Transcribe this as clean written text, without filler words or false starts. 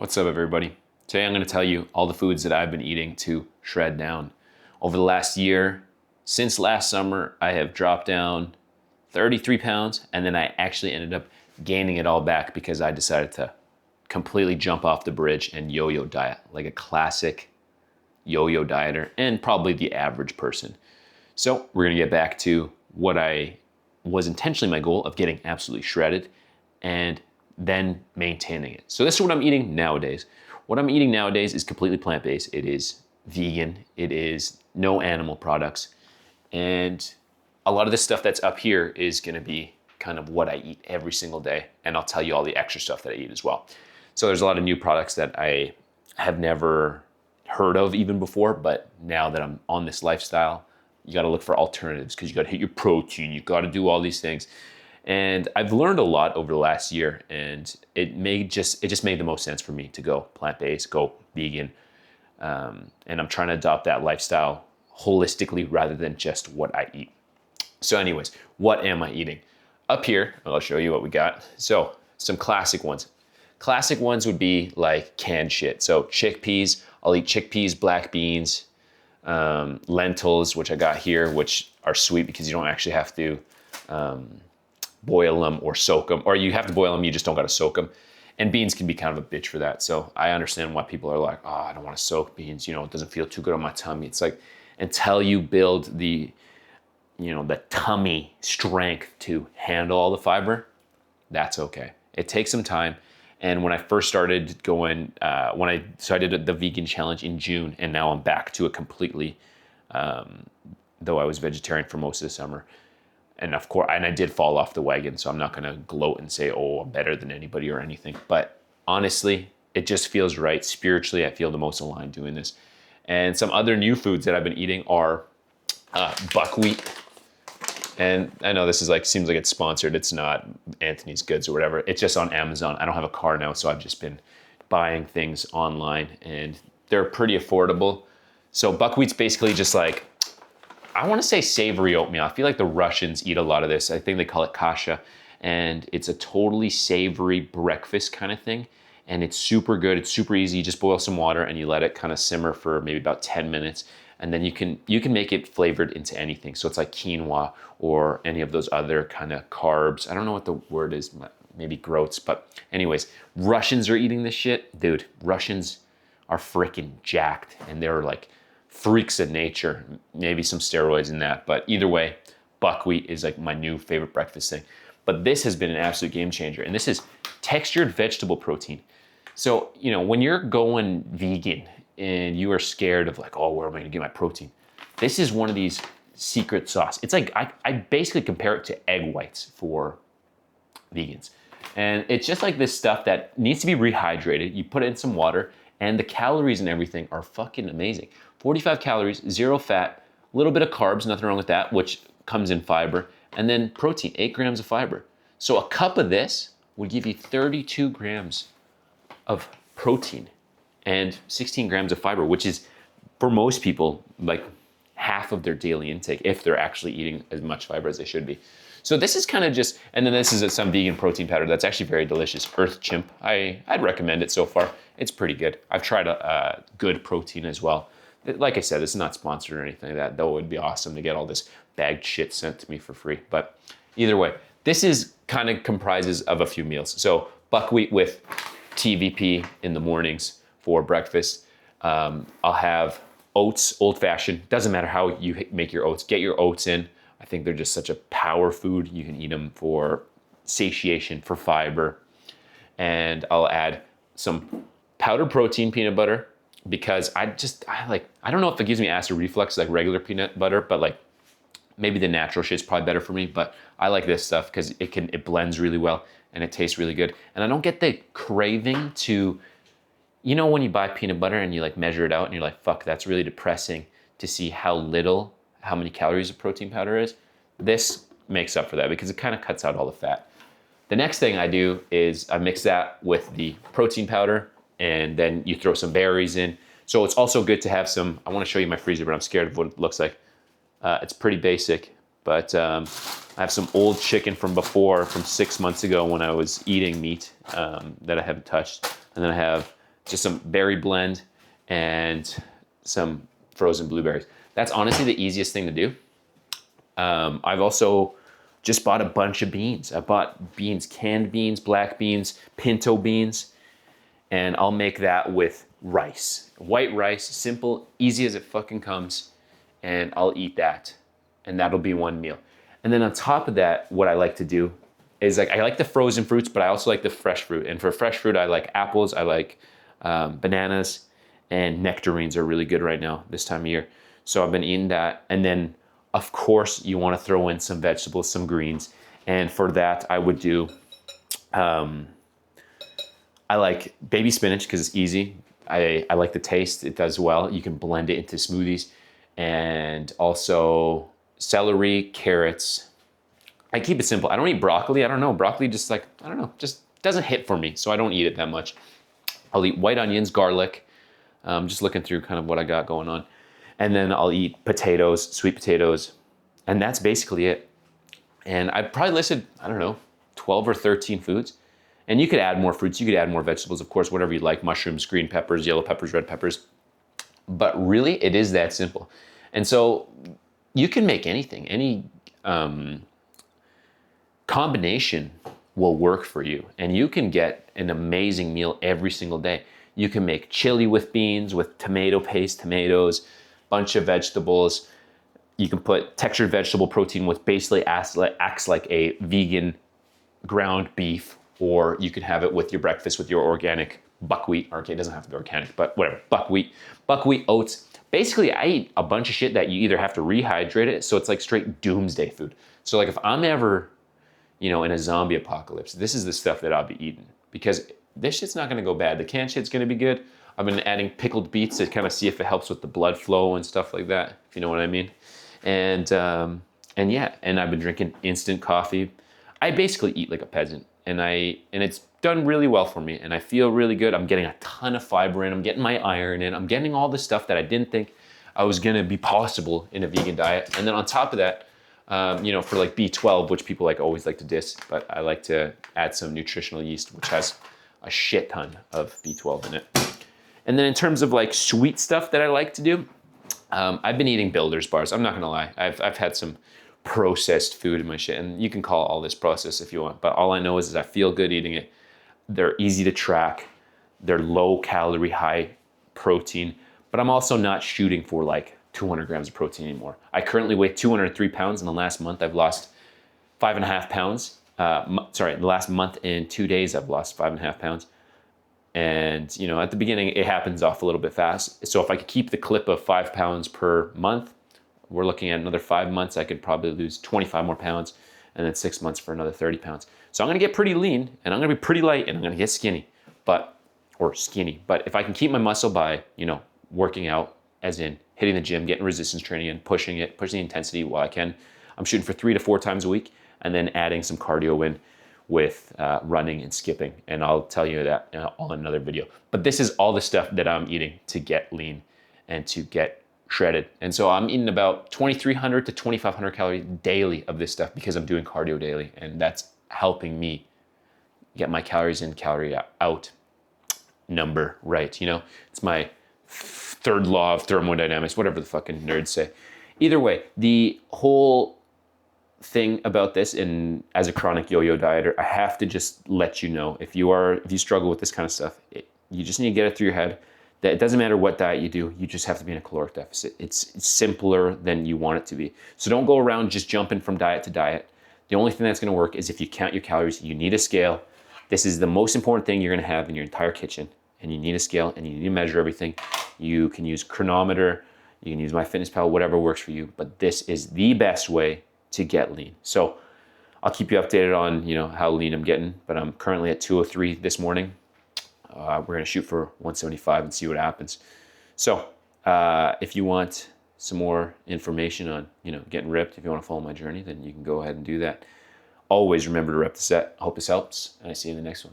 What's up, everybody? Today I'm going to tell you all the foods that I've been eating to shred down. Over the last year, since last summer, I have dropped down 33 pounds, and then I actually ended up gaining it all back because I decided to completely jump off the bridge and yo-yo diet, like a classic yo-yo dieter and probably the average person. So we're going to get back to what I was intentionally my goal of getting absolutely shredded and then maintaining it. So this is what I'm eating nowadays. What I'm eating nowadays is completely plant-based. It is vegan. It is no animal products. And a lot of this stuff that's up here is going to be kind of what I eat every single day. And I'll tell you all the extra stuff that I eat as well. So there's a lot of new products that I have never heard of even before, but now that I'm on this lifestyle, you got to look for alternatives because you got to hit your protein. You got to do all these things. And I've learned a lot over the last year, and it just made the most sense for me to go plant-based, go vegan. And I'm trying to adopt that lifestyle holistically rather than just what I eat. So anyways, what am I eating? Up here, I'll show you what we got. So some classic ones. Classic ones would be like canned shit. So chickpeas, I'll eat chickpeas, black beans, lentils, which I got here, which are sweet because you don't actually have to boil them or soak them, or you have to boil them, you just don't got to soak them. And beans can be kind of a bitch for that. So I understand why people are like, oh, I don't want to soak beans. You know, it doesn't feel too good on my tummy. It's like, until you build the tummy strength to handle all the fiber, that's okay. It takes some time. And when I first started going, I did the vegan challenge in June, and now I'm back to it completely, though I was vegetarian for most of the summer. And of course, and I did fall off the wagon, so I'm not gonna gloat and say, oh, I'm better than anybody or anything. But honestly, it just feels right. Spiritually, I feel the most aligned doing this. And some other new foods that I've been eating are buckwheat. And I know this is seems like it's sponsored. It's not Anthony's Goods or whatever. It's just on Amazon. I don't have a car now, so I've just been buying things online, and they're pretty affordable. So buckwheat's basically just like, I want to say savory oatmeal. I feel like the Russians eat a lot of this. I think they call it kasha, and it's a totally savory breakfast kind of thing. And it's super good. It's super easy. You just boil some water and you let it kind of simmer for maybe about 10 minutes. And then you can make it flavored into anything. So it's like quinoa or any of those other kind of carbs. I don't know what the word is, maybe groats. But anyways, Russians are eating this shit. Dude, Russians are freaking jacked, and they're like freaks of nature, maybe some steroids in that. But either way, buckwheat is like my new favorite breakfast thing. But this has been an absolute game changer. And this is textured vegetable protein. So, when you're going vegan and you are scared of like, oh, where am I gonna get my protein? This is one of these secret sauce. It's like, I basically compare it to egg whites for vegans. And it's just like this stuff that needs to be rehydrated. You put it in some water, and the calories and everything are fucking amazing. 45 calories, 0 fat, a little bit of carbs, nothing wrong with that, which comes in fiber, and then protein, 8 grams of fiber. So a cup of this would give you 32 grams of protein and 16 grams of fiber, which is, for most people, like half of their daily intake if they're actually eating as much fiber as they should be. So this is kind of just, and then this is some vegan protein powder that's actually very delicious. Earth Chimp, I'd recommend it so far. It's pretty good. I've tried a good protein as well. Like I said, this is not sponsored or anything like that, though it would be awesome to get all this bagged shit sent to me for free. But either way, this is kind of comprises of a few meals. So buckwheat with TVP in the mornings for breakfast. I'll have oats, old fashioned. Doesn't matter how you make your oats. Get your oats in. I think they're just such a power food. You can eat them for satiation, for fiber. And I'll add some powdered protein peanut butter, because I don't know if it gives me acid reflux like regular peanut butter, but like maybe the natural shit's probably better for me. But I like this stuff because it blends really well and it tastes really good. And I don't get the craving to, when you buy peanut butter and you like measure it out and you're like, fuck, that's really depressing to see how many calories of protein powder is. This makes up for that because it kind of cuts out all the fat. The next thing I do is I mix that with the protein powder, and then you throw some berries in. So it's also good to have some, I want to show you my freezer, but I'm scared of what it looks like. It's pretty basic, but I have some old chicken from 6 months ago when I was eating meat that I haven't touched. And then I have just some berry blend and some frozen blueberries. That's honestly the easiest thing to do. I've also just bought a bunch of beans. I bought beans, canned beans, black beans, pinto beans, and I'll make that with rice. White rice, simple, easy as it fucking comes, and I'll eat that. And that'll be one meal. And then on top of that, what I like to do is like, I like the frozen fruits, but I also like the fresh fruit. And for fresh fruit, I like apples, I like bananas, and nectarines are really good right now this time of year. So I've been eating that. And then of course you want to throw in some vegetables, some greens. And for that I would do, I like baby spinach because it's easy. I like the taste, it does well. You can blend it into smoothies. And also celery, carrots. I keep it simple. I don't eat broccoli. I don't know. Broccoli just like, I don't know, just doesn't hit for me. So I don't eat it that much. I'll eat white onions, garlic. Just looking through kind of what I got going on. And then I'll eat potatoes, sweet potatoes. And that's basically it. And I probably listed, I don't know, 12 or 13 foods. And you could add more fruits. You could add more vegetables, of course, whatever you like. Mushrooms, green peppers, yellow peppers, red peppers. But really, it is that simple. And so you can make anything. Any combination will work for you. And you can get an amazing meal every single day. You can make chili with beans, with tomato paste, tomatoes, bunch of vegetables. You can put textured vegetable protein, which basically acts like a vegan ground beef, or you could have it with your breakfast with your organic buckwheat. Okay, it doesn't have to be organic, but whatever, buckwheat oats. Basically, I eat a bunch of shit that you either have to rehydrate it, so it's like straight doomsday food. So like if I'm ever, in a zombie apocalypse, this is the stuff that I'll be eating, because this shit's not gonna go bad. The canned shit's gonna be good. I've been adding pickled beets to kind of see if it helps with the blood flow and stuff like that, if you know what I mean. And yeah, and I've been drinking instant coffee. I basically eat like a peasant, and it's done really well for me, and I feel really good. I'm getting a ton of fiber in, I'm getting my iron in, I'm getting all the stuff that I didn't think I was gonna be possible in a vegan diet. And then on top of that, for like B12, which people always like to diss, but I like to add some nutritional yeast, which has a shit ton of B12 in it. And then in terms of like sweet stuff that I like to do, I've been eating Builder's bars. I'm not gonna lie. I've had some processed food in my shit, and you can call all this processed if you want, but all I know is I feel good eating it. They're easy to track. They're low calorie, high protein, but I'm also not shooting for like 200 grams of protein anymore. I currently weigh 203 pounds. In the last month, I've lost 5.5 pounds. The last month and 2 days, I've lost 5.5 pounds. And, at the beginning, it happens off a little bit fast. So if I could keep the clip of 5 pounds per month, we're looking at another 5 months, I could probably lose 25 more pounds, and then 6 months for another 30 pounds. So I'm gonna get pretty lean, and I'm gonna be pretty light, and I'm gonna get skinny, or skinny. But if I can keep my muscle by, working out, as in hitting the gym, getting resistance training in, pushing the intensity while I can, I'm shooting for 3 to 4 times a week, and then adding some cardio in with running and skipping. And I'll tell you that all in another video. But this is all the stuff that I'm eating to get lean and to get shredded. And so I'm eating about 2,300 to 2,500 calories daily of this stuff because I'm doing cardio daily. And that's helping me get my calories in, calorie out number right. It's my third law of thermodynamics, whatever the fucking nerds say. Either way, the whole thing about this, and as a chronic yo-yo dieter, I have to just let you know, if you struggle with this kind of stuff, you just need to get it through your head that it doesn't matter what diet you do, you just have to be in a caloric deficit. It's simpler than you want it to be. So don't go around just jumping from diet to diet. The only thing that's gonna work is if you count your calories. You need a scale. This is the most important thing you're gonna have in your entire kitchen, and you need a scale, and you need to measure everything. You can use Chronometer, you can use MyFitnessPal, whatever works for you, but this is the best way to get lean. So I'll keep you updated on how lean I'm getting, but I'm currently at 203 this morning. We're gonna shoot for 175 and see what happens. So if you want some more information on getting ripped, if you want to follow my journey, then you can go ahead and do that. Always remember to rep the set. I hope this helps, and I see you in the next one.